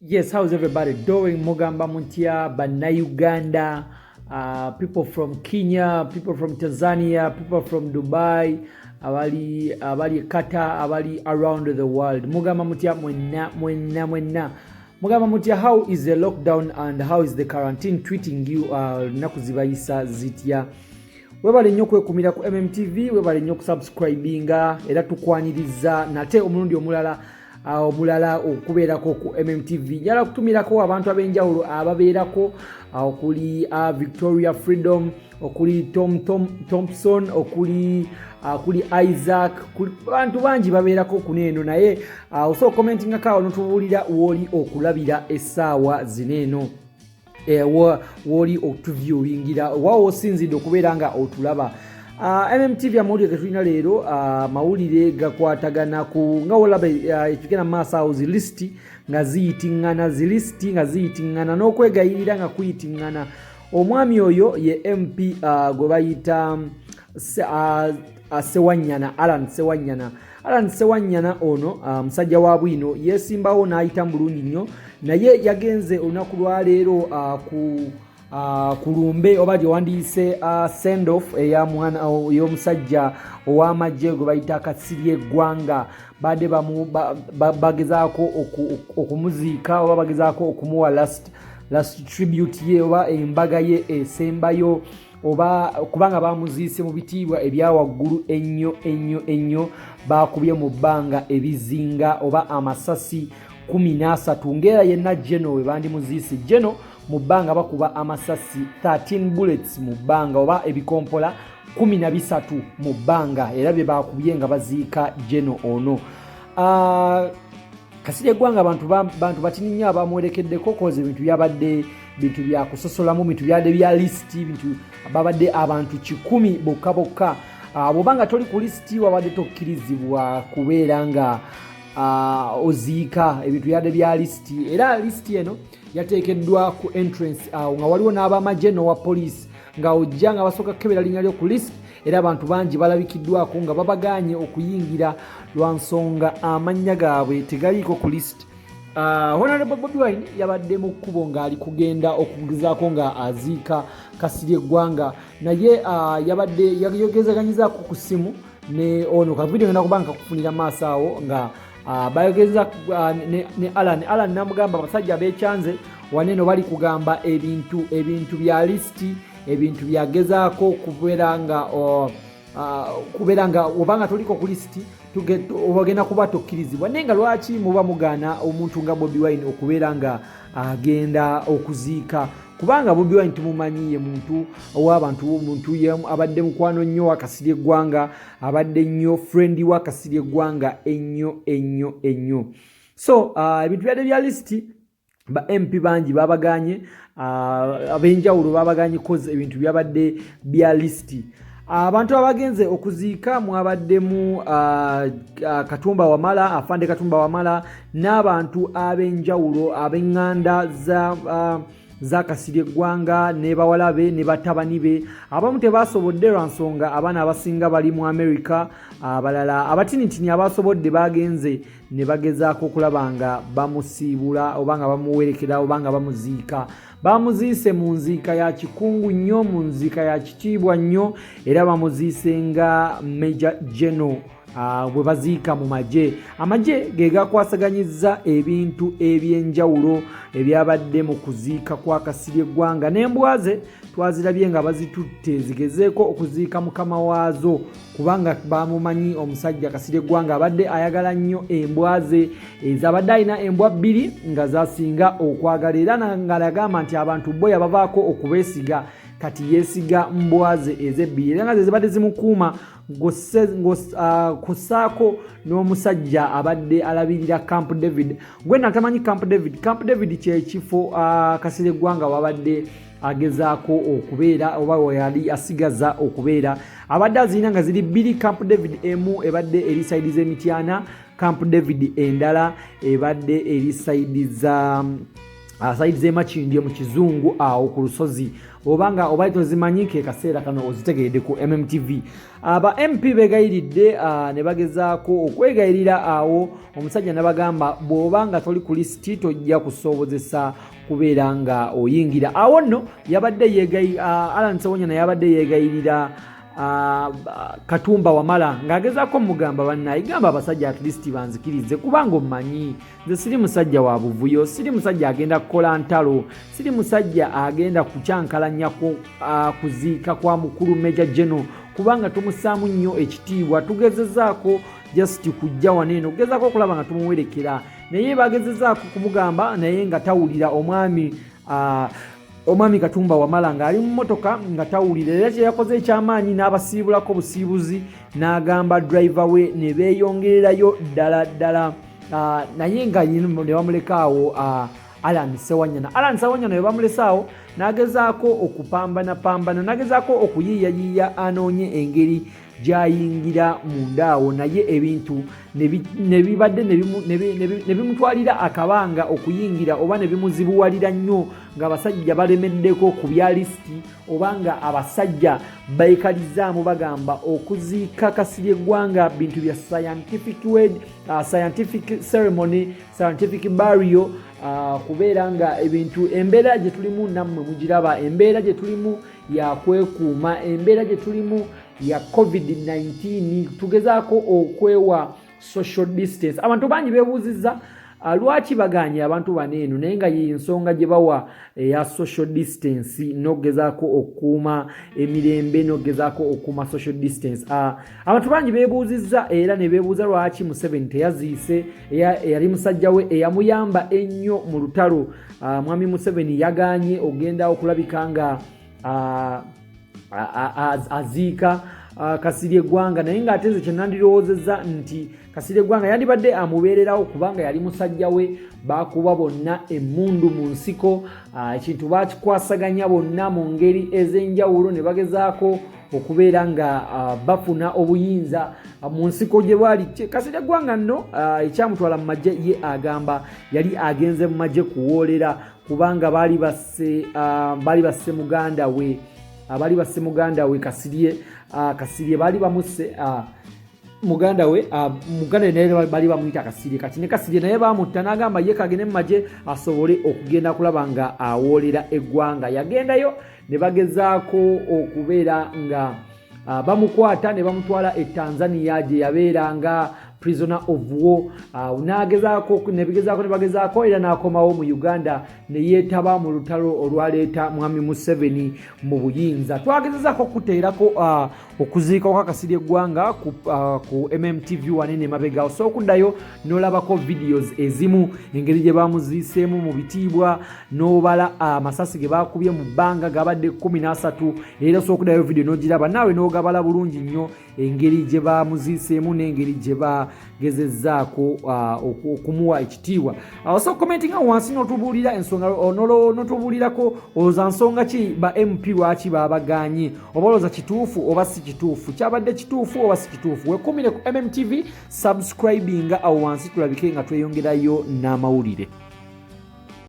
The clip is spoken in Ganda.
Yes, how's everybody doing? Mugamba Muntia, Uganda, people from Kenya, people from Tanzania, people from Dubai, abali Qatar, abali around the world. Mugamba Muntia, mwenna. Mugamba Muntia, how is the lockdown and how is the quarantine treating you? Nakuzibayisa zitya. Webale nnyo kwekumira ku MMTV, webale nnyo kusubscribinga era tukwaniriza nate omulundi omulala okubeerako ku MMTV. Njala kutumirako abantu abenjawulo ababeerako okuli Victoria Freedom, okuli Thompson, okuli Isaac, abantu bangi babeerako kuneeno naye also commenting akawo notubuulira woli okulabira essaawa zineeno. Woli okutuviewingira wawo osinzidde okubeera nga otulaba. MMTV amawulire ge tulina leero mawulire gakwatagana ku nga olaba ekigenda maaso awo zilisiti nga ziyitiŋŋana n'okwegayirira nga kuyitiŋŋana. Omwami oyo ye MP gwe bayita Sewanyana, Alan Sewanyana ono musajja wa bwino yeesimbawo n'ayita bulungi nnyo naye yagenze olunaku lwa leero ku lumbe oba gye wandiise send off ey'omusajja ow'amagye gwe bayita Kasirye Eggwanga. Badde bagezaako okumuziika oba bagezaako okumuwa last tribute ye oba embaga ye esembayo oba kubanga bamuziise mu bitiibwa ebyawaggulu ennyo bakubye mu bbanga ebizinga oba amasasi 13 ngera yenna Geno we bandimuziise Geno mu bbanga bakuba amasasi 13 bullets mu bbanga oba ebikompola 13 mu bbanga era bye bakubye nga baziika Geno ono. Kasirye Eggwanga bantu batini nnyo abamwerekeddeko koze bintu byabadde bintu bya kusosolamu bintu byadde bya listi bintu babadde abantu 10 bokka bw'obanga toli ku listi wabadde tokkirizibwa kubeera nga oziika ebintu byadde bya listi era listi eno yateekeddwa ku entrance awo nga waliwo n'abamagye n'owa police nga ojja nga basooka kukebera linnya lyo ku list era abantu bangi balabikiddwako nga babaganye okuyingira lwa nsonga amannya gaabwe tegaliiko ku list. Honorable Bobi Wine yabadde mu kkubo ng'ali kugenda okugezaako nga aziika Kasirye Eggwanga naye yabadde yayogezaganyizaako ku ssimu ne ono kavidiyo ngenda kuba nga kakufunira maaso awo nga bayogeza ne Alan namugamba abasajja beekyanze waneeno bali kugamba ebintu bya listi ebintu byagezaako kubeera nga obanga toliko ku listi ogenda kuba tokkirizibwa naye nga lwaki muba mugaana omuntu nga Bobi Wine okubeera nga agenda okuziika kubanga Bobi Wine tumumanyiye muntu ow'abantu omuntu abadde mukwano nnyo wa Kasirye Eggwanga abadde nnyo friend wa Kasirye Eggwanga ennyo. So ebintu byadde bya listi ba MP bangi babaganye abenjawulo babaganye koze ebintu byabadde bya listi. Abantu abagenze okuziika mwabaddemu Katumba Wamala, Afande Katumba Wamala n'abantu abenjawulo ab'eŋŋanda za Kasirye Eggwanga ne bawalabe ne batabani be. Abamu tebasobodde lwa nsonga abaana abasinga bali mu America, abalala abatinitini abasobodde bagenze ne bagezaako okulaba nga bamusiibula oba nga bamuwerekera oba nga bamuziika. Bamuziise mu nziika ya kikungu nnyo, mu nziika ya kitiibwa nnyo era bamuziise nga Major General bwe baziika mu magye. Amagye ge gakwasaganyizza ebintu ebyenjawulo ebyabadde mu kuziika kwa Kasirye Eggwanga n'embwa ze twazirabye nga bazitutte zigezeeko okuziika mukama waazo kubanga bamumanyi omusajja Kasirye Eggwanga abadde ayagala nnyo embwa ze ezabadde alina embwa 2 nga zasinga okwagala era nga yagamba nti abantu bo yabavaako okubeesiga kati yeesiga mbwa ze ez'ebbiri era nga ze zibadde zimukuuma kusaako n'omusajja abadde alabirira Camp David gwena tamanyi Camp David kyekifo Kasirye Eggwanga wabadde agezaako okubeera oba yali asigaza okubeera abadde azirina nga ziri 2 Camp David emu ebadde eri saidi z'Emityana Camp David endala ebadde eri saidi asaidize makindye mu kizungu awo ku lusozi obanga oba tozimanyike kaseera kano ozitegeredde ku MMTV. Aba MP begayiridde ne bagezaako okwegayirira awo omusajja nabagamba bw'obanga toli ku lisiti tojja kusobozesa kubeera nga oyingira awo nno. Yabadde Alan Sewanyana yabadde yegayirira Katumba Wamala ng'agezaako mugamba bannaye gamba abasajja at least banzikirize kubanga omanyi nze siri musajja wa buvuyo, siri musajja agenda kukola ntalo, siri musajja agenda kucyankalanya kuziika kwa mukulu Major General kubanga tumusaamu nnyo ekitiibwa. Tugezezaako just kujja waneeno kugezaako okulaba nga tumuwerekera naye bagezezaako kumugamba naye nga tawulira omwami Katumba Wamala ng'ali mu mmotoka nga tawulira era kye yakoze ekyamaanyi n'abasiibulako busiibuzi n'agamba driver we ne beeyongererayo ddala naye nga ne bamuleka awo Alan Sewanyana we bamulese awo n'agezaako okupambana n'agezaako okuyiiyayiiya anoonye engeri gyayingira mundaawo naye ebintu ne bibadde ne bimutwalira akabanga okuyingira oba ne bimuzibuwalira nnyo ng'abasajja balemeddeko ku bya lisiti obanga abasajja bayikalizaamu bagamba okuziika Kasirye Gwanga bintu bya scientific ceremony, scientific burial kubeera nga ebintu embeera gye tulimu nammwe mugiraba, embeera gye tulimu yakwekuuma, embeera gye tulimu ya COVID-19 tugezaako okwewa social distance. Abantu bangi beebuuzizza lwaki baganye abantu baneeno naye nga y'ensonga gye bawa eya social distance n'okugezaako okukuuma emirembe n'okugezaako okukuuma social distance. Abantu bangi beebuuzizza era ne beebuuza lwaki Museveni teyaziise eyali musajja we eyamuyamba ennyo mu lutalo. Mwami Museveni yaganye ogenda okulabika nga aziika Kasirye Gwanga naye ng'ateze kye nandirowoozezza nti Kasirye Gwanga yandibadde amubeererawo kubanga yali musajja we baakuba bonna emmundu mu nsiko, ekintu baakikwasaganya bonna mu ngeri ez'enjawulo ne bagezaako okubeera nga bafuna obuyinza mu nsiko gye baali. Kasirye Gwanga nno ekyamutwala mu magye ye agamba yali agenze mu magye kuwoolera kubanga baali basse muganda we Kasirye baali bamusse muganda we naye bali bamuyita Kasirye kati ne Kasirye naye bamutta n'agamba ye kagende mu magye asobole okugenda kulaba nga awoolera eggwanga. Yagendayo ne bagezaako okubeera nga bamukwata ne bamutwala e Tanzania gye yabeeranga prisoner of war. Ne bagezaako era n'akomawo mu Uganda ne yeetaba mu lutalo olwaleeta mwami Museveni mu buyinza. Twagezezaako okuteerako okuziika kwa Kasirye Gwanga ku MMTV wanene mabega so okuddayo n'olabako videos ezimu engeri gye bamuziiseemu mu bitiibwa n'obala amasasi ge baakubye mu bbanga gabadde 13 era so okuddayo video n'ogiraba naawe n'ogabala bulungi nnyo engeri gye bamuziiseemu n'engeri gye bagezezzaako okumuwa ekitiibwa. So commenting wansi n'otubuulira ensonga n'otubuulirako olowooza nsonga ki ba MP lwaki babaganye oba olowooza kituufu oba si kituufu, kyabadde kituufu oba si kituufu. Wekumire ku MMTV subscribinga awo wansi tulabike nga tweyongerayo n'amawulire.